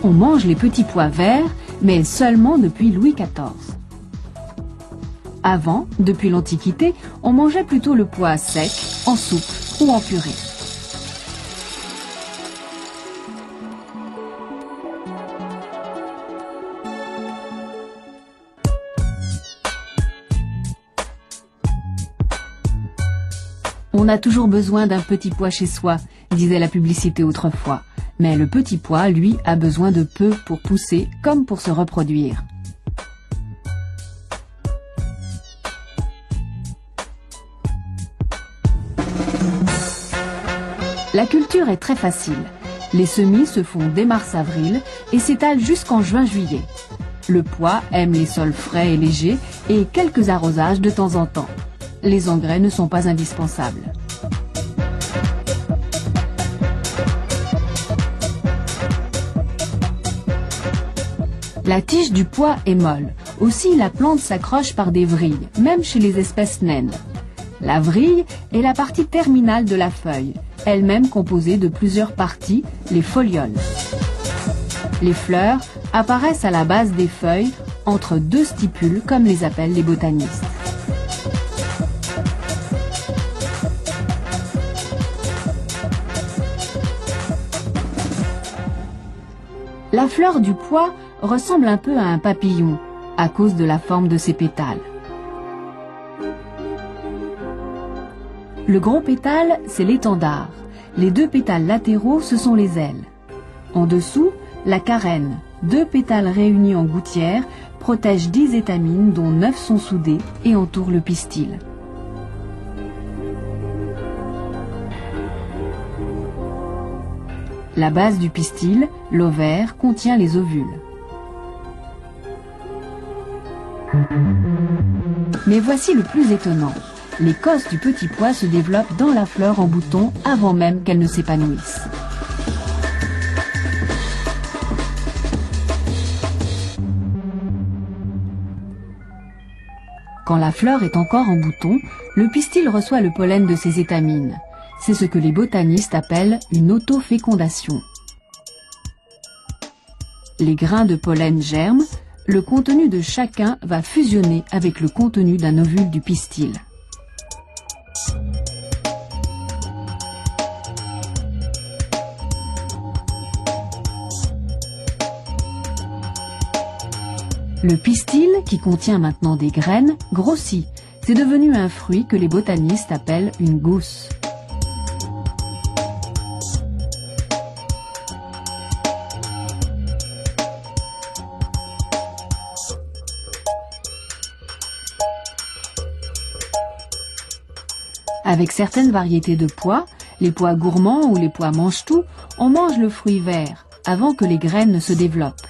on mange les petits pois verts, mais seulement depuis Louis XIV. Avant, depuis l'Antiquité, on mangeait plutôt le pois sec, en soupe ou en purée. On a toujours besoin d'un petit pois chez soi, disait la publicité autrefois. Mais le petit pois, lui, a besoin de peu pour pousser comme pour se reproduire. La culture est très facile. Les semis se font dès mars-avril et s'étalent jusqu'en juin-juillet. Le pois aime les sols frais et légers et quelques arrosages de temps en temps. Les engrais ne sont pas indispensables. La tige du pois est molle. Aussi, la plante s'accroche par des vrilles, même chez les espèces naines. La vrille est la partie terminale de la feuille, elle-même composée de plusieurs parties, les folioles. Les fleurs apparaissent à la base des feuilles, entre deux stipules, comme les appellent les botanistes. La fleur du pois ressemble un peu à un papillon, à cause de la forme de ses pétales. Le gros pétale, c'est l'étendard. Les deux pétales latéraux, ce sont les ailes. En dessous, la carène, deux pétales réunis en gouttière, protègent 10 étamines dont 9 sont soudées et entourent le pistil. La base du pistil, l'ovaire, contient les ovules. Mais voici le plus étonnant. L'écorce du petit pois se développe dans la fleur en bouton avant même qu'elle ne s'épanouisse. Quand la fleur est encore en bouton, le pistil reçoit le pollen de ses étamines. C'est ce que les botanistes appellent une autofécondation. Les grains de pollen germent, le contenu de chacun va fusionner avec le contenu d'un ovule du pistil. Le pistil, qui contient maintenant des graines, grossit. C'est devenu un fruit que les botanistes appellent une gousse. Avec certaines variétés de pois, les pois gourmands ou les pois mange-tout, on mange le fruit vert avant que les graines ne se développent.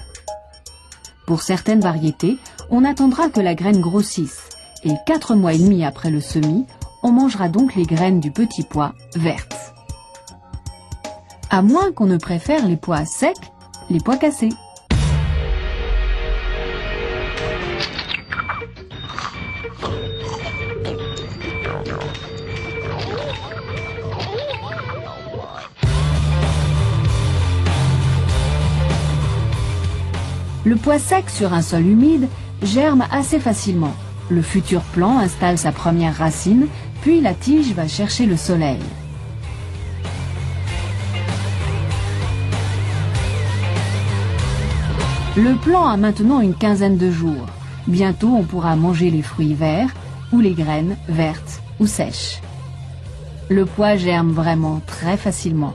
Pour certaines variétés, on attendra que la graine grossisse et 4 mois et demi après le semis, on mangera donc les graines du petit pois vertes. À moins qu'on ne préfère les pois secs, les pois cassés. Le pois sec sur un sol humide germe assez facilement. Le futur plant installe sa première racine, puis la tige va chercher le soleil. Le plant a maintenant une quinzaine de jours. Bientôt, on pourra manger les fruits verts ou les graines vertes ou sèches. Le pois germe vraiment très facilement.